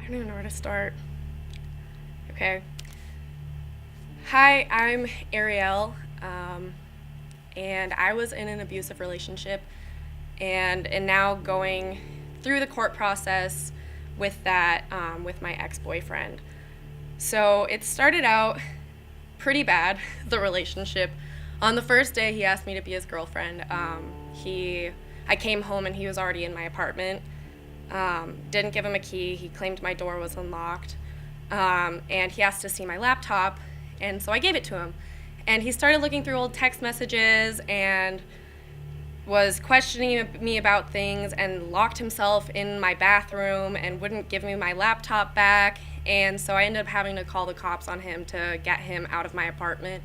I don't even know where to start. Okay. Hi, I'm Ariel, and I was in an abusive relationship and now going through the court process with that, with my ex-boyfriend. So it started out pretty bad, the relationship. On the first day, he asked me to be his girlfriend. I came home and he was already in my apartment. Didn't give him a key. He claimed my door was unlocked. And he asked to see my laptop, and so I gave it to him. And he started looking through old text messages and was questioning me about things and locked himself in my bathroom and wouldn't give me my laptop back. And so I ended up having to call the cops on him to get him out of my apartment.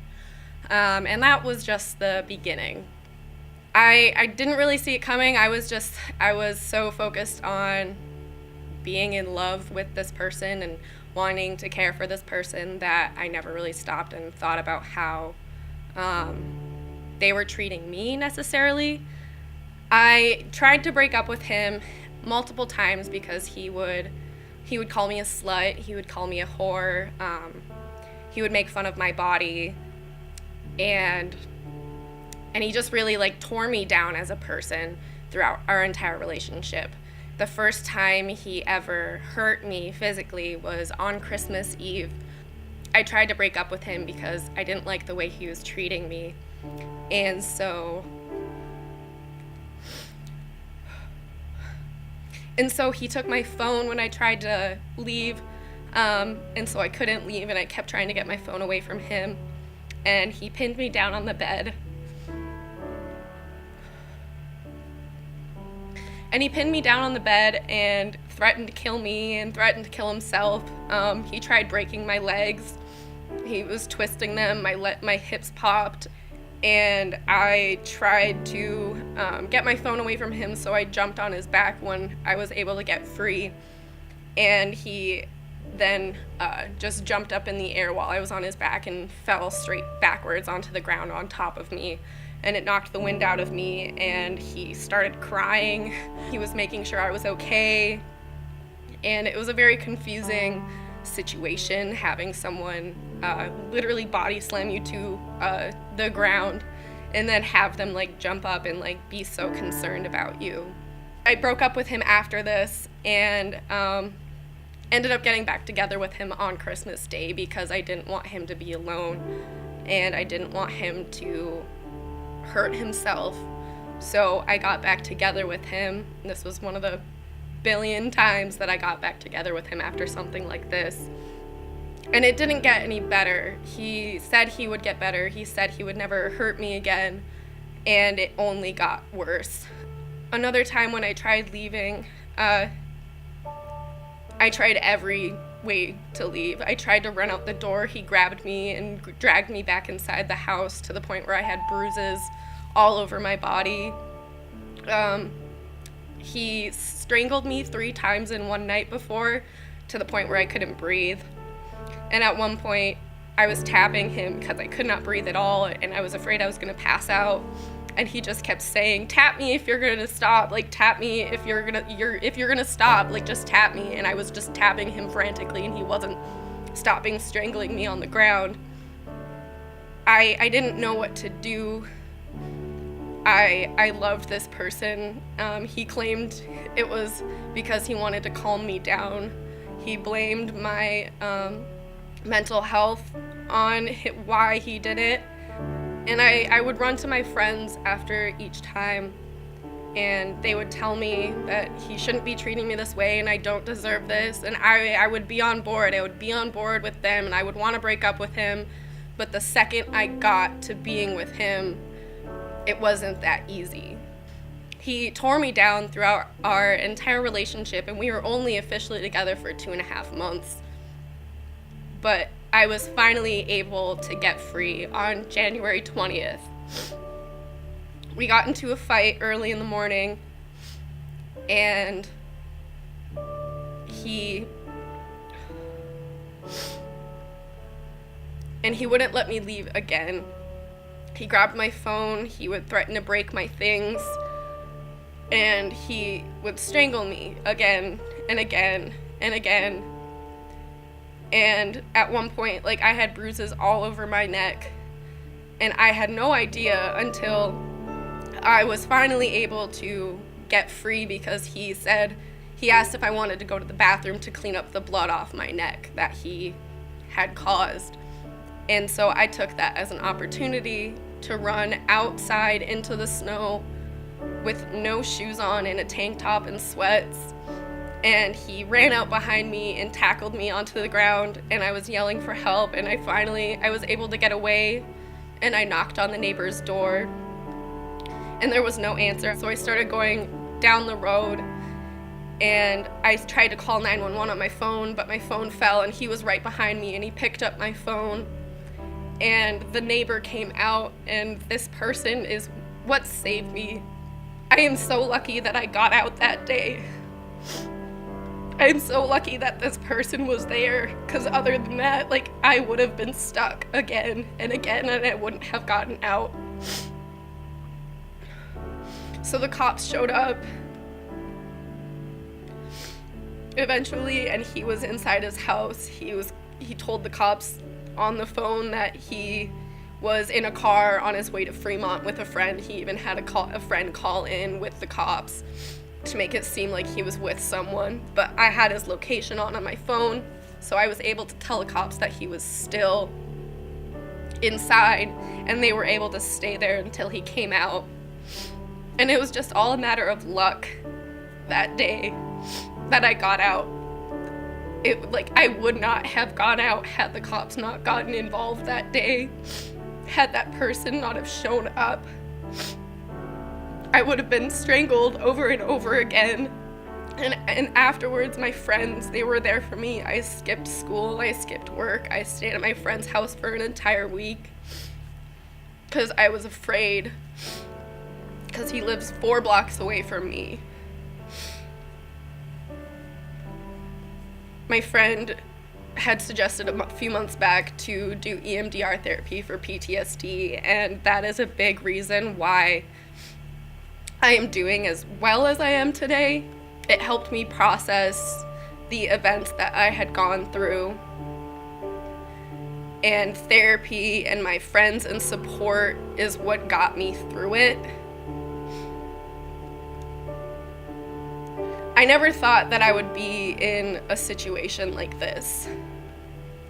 And that was just the beginning. I didn't really see it coming. I was so focused on being in love with this person and wanting to care for this person that I never really stopped and thought about how they were treating me necessarily. I tried to break up with him multiple times because he would call me a slut, he would call me a whore, he would make fun of my body, and he just really tore me down as a person throughout our entire relationship. The first time he ever hurt me physically was on Christmas Eve. I tried to break up with him because I didn't like the way he was treating me. And so he took my phone when I tried to leave. And so I couldn't leave, and I kept trying to get my phone away from him. And he pinned me down on the bed. And he pinned me down on the bed and threatened to kill me and threatened to kill himself. He tried breaking my legs. He was twisting them. My hips popped. And I tried to get my phone away from him, so I jumped on his back when I was able to get free. And he then just jumped up in the air while I was on his back and fell straight backwards onto the ground on top of me. And it knocked the wind out of me, and he started crying. He was making sure I was okay. And it was a very confusing situation, having someone literally body slam you to the ground and then have them jump up and be so concerned about you. I broke up with him after this and ended up getting back together with him on Christmas Day because I didn't want him to be alone and I didn't want him to hurt himself. So I got back together with him. This was one of the billion times that I got back together with him after something like this. And it didn't get any better. He said he would get better. He said he would never hurt me again, and it only got worse. Another time when I tried leaving, I tried every way to leave. I tried to run out the door. He grabbed me and dragged me back inside the house to the point where I had bruises all over my body. He strangled me 3 times in one night before, to the point where I couldn't breathe. And at one point, I was tapping him because I could not breathe at all, and I was afraid I was going to pass out. And he just kept saying, "Tap me if you're gonna stop. Tap me if you're gonna stop. Just tap me." And I was just tapping him frantically, and he wasn't stopping strangling me on the ground. I didn't know what to do. I loved this person. He claimed it was because he wanted to calm me down. He blamed my mental health on why he did it. And I would run to my friends after each time, and they would tell me that he shouldn't be treating me this way and I don't deserve this. And I would be on board. I would be on board with them, and I would want to break up with him. But the second I got to being with him, it wasn't that easy. He tore me down throughout our entire relationship, and we were only officially together for 2.5 months. But I was finally able to get free on January 20th. We got into a fight early in the morning, and he wouldn't let me leave again. He grabbed my phone, he would threaten to break my things, and he would strangle me again and again and again. And at one point, like, I had bruises all over my neck, and I had no idea until I was finally able to get free, because he asked if I wanted to go to the bathroom to clean up the blood off my neck that he had caused. And so I took that as an opportunity to run outside into the snow with no shoes on and a tank top and sweats. And he ran out behind me and tackled me onto the ground, and I was yelling for help, and I was able to get away, and I knocked on the neighbor's door, and there was no answer. So I started going down the road, and I tried to call 911 on my phone, but my phone fell, and he was right behind me, and he picked up my phone, and the neighbor came out, and this person is what saved me. I am so lucky that I got out that day. I'm so lucky that this person was there, because other than that, like, I would have been stuck again and again, and I wouldn't have gotten out. So the cops showed up eventually, and he was inside his house. He told the cops on the phone that he was in a car on his way to Fremont with a friend. He even had a friend call in with the cops to make it seem like he was with someone, but I had his location on my phone, so I was able to tell the cops that he was still inside, and they were able to stay there until he came out. And it was just all a matter of luck that day that I got out. I would not have gone out had the cops not gotten involved that day, had that person not have shown up. I would have been strangled over and over again. And afterwards, my friends, they were there for me. I skipped school, I skipped work, I stayed at my friend's house for an entire week because I was afraid, because he lives 4 blocks away from me. My friend had suggested a few months back to do EMDR therapy for PTSD, and that is a big reason why I am doing as well as I am today. It helped me process the events that I had gone through, and therapy and my friends and support is what got me through it. I never thought that I would be in a situation like this.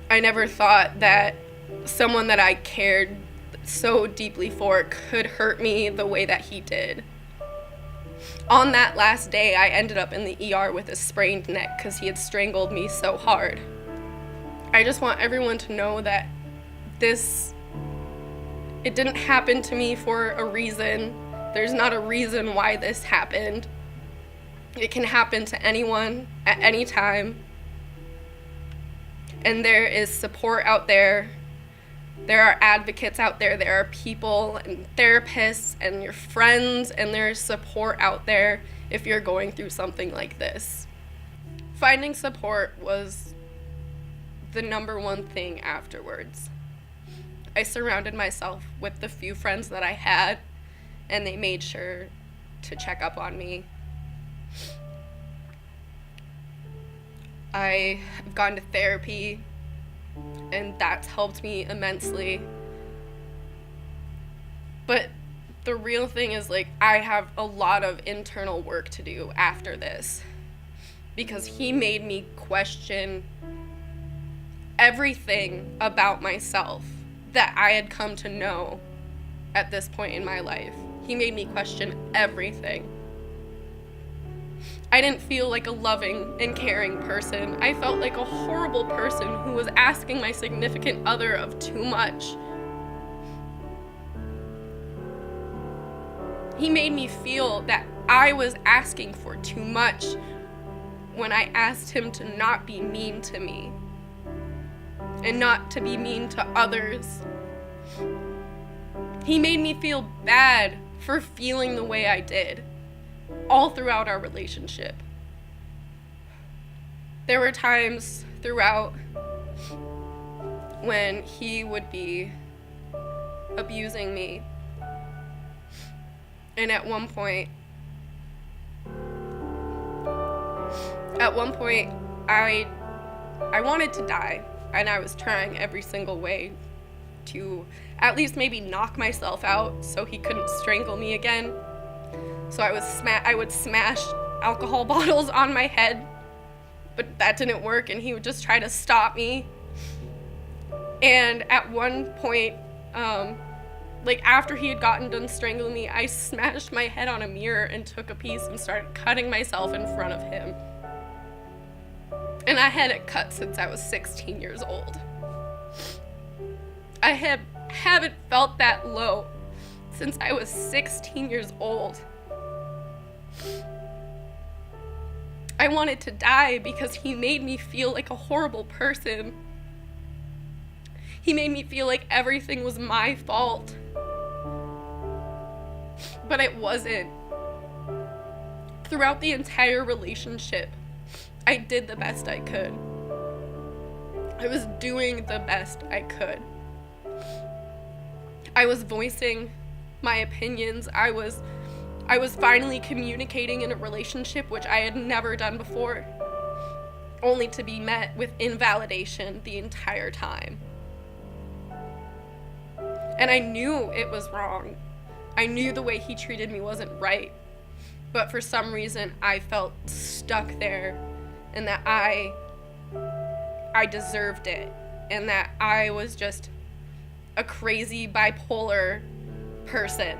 I never thought that someone that I cared so deeply for could hurt me the way that he did. On that last day, I ended up in the ER with a sprained neck because he had strangled me so hard. I just want everyone to know that it didn't happen to me for a reason. There's not a reason why this happened. It can happen to anyone at any time. And there is support out there. There are advocates out there. There are people and therapists and your friends, and there's support out there if you're going through something like this. Finding support was the number one thing afterwards. I surrounded myself with the few friends that I had, and they made sure to check up on me. I have gone to therapy, and that's helped me immensely. But the real thing is, I have a lot of internal work to do after this, because he made me question everything about myself that I had come to know at this point in my life. He made me question everything. I didn't feel like a loving and caring person. I felt like a horrible person who was asking my significant other of too much. He made me feel that I was asking for too much when I asked him to not be mean to me and not to be mean to others. He made me feel bad for feeling the way I did all throughout our relationship. There were times throughout when he would be abusing me. And at one point, I I wanted to die, and I was trying every single way to at least maybe knock myself out so he couldn't strangle me again. So I would smash alcohol bottles on my head, but that didn't work, and he would just try to stop me. And at one point, after he had gotten done strangling me, I smashed my head on a mirror and took a piece and started cutting myself in front of him. And I had it cut since I was 16 years old. I haven't felt that low since I was 16 years old. I wanted to die because he made me feel like a horrible person. He made me feel like everything was my fault. But it wasn't. Throughout the entire relationship, I did the best I could. I was doing the best I could. I was voicing my opinions. I was finally communicating in a relationship, which I had never done before, only to be met with invalidation the entire time. And I knew it was wrong. I knew the way he treated me wasn't right. But for some reason, I felt stuck there, and that I deserved it, and that I was just a crazy bipolar person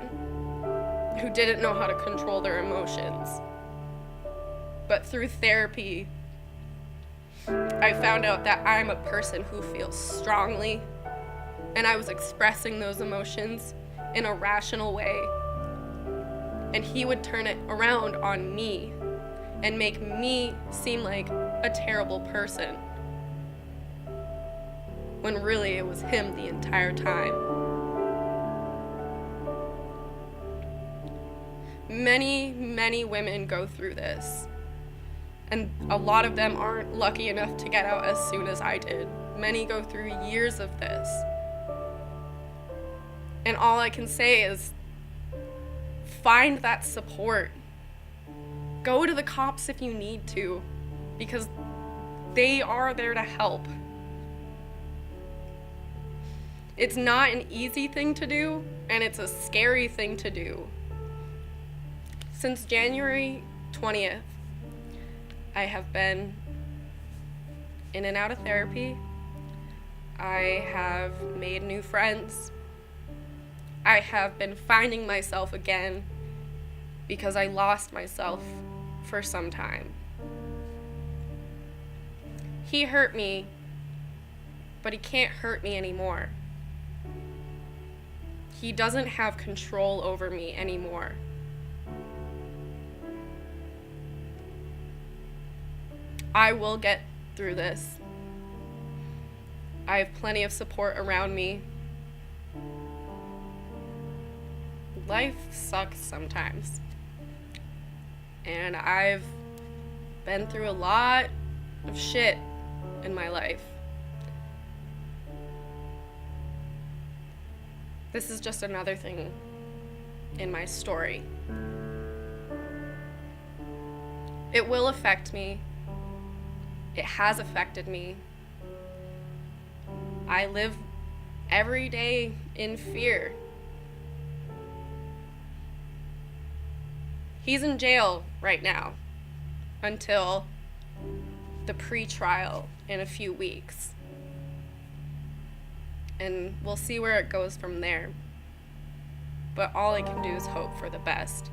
who didn't know how to control their emotions. But through therapy, I found out that I'm a person who feels strongly, and I was expressing those emotions in a rational way. And he would turn it around on me and make me seem like a terrible person, when really it was him the entire time. Many, many women go through this, and a lot of them aren't lucky enough to get out as soon as I did. Many go through years of this. And all I can say is, find that support. Go to the cops if you need to, because they are there to help. It's not an easy thing to do, and it's a scary thing to do. Since January 20th, I have been in and out of therapy. I have made new friends. I have been finding myself again because I lost myself for some time. He hurt me, but he can't hurt me anymore. He doesn't have control over me anymore. I will get through this. I have plenty of support around me. Life sucks sometimes. And I've been through a lot of shit in my life. This is just another thing in my story. It will affect me. It has affected me. I live every day in fear. He's in jail right now until the pre-trial in a few weeks. And we'll see where it goes from there. But all I can do is hope for the best.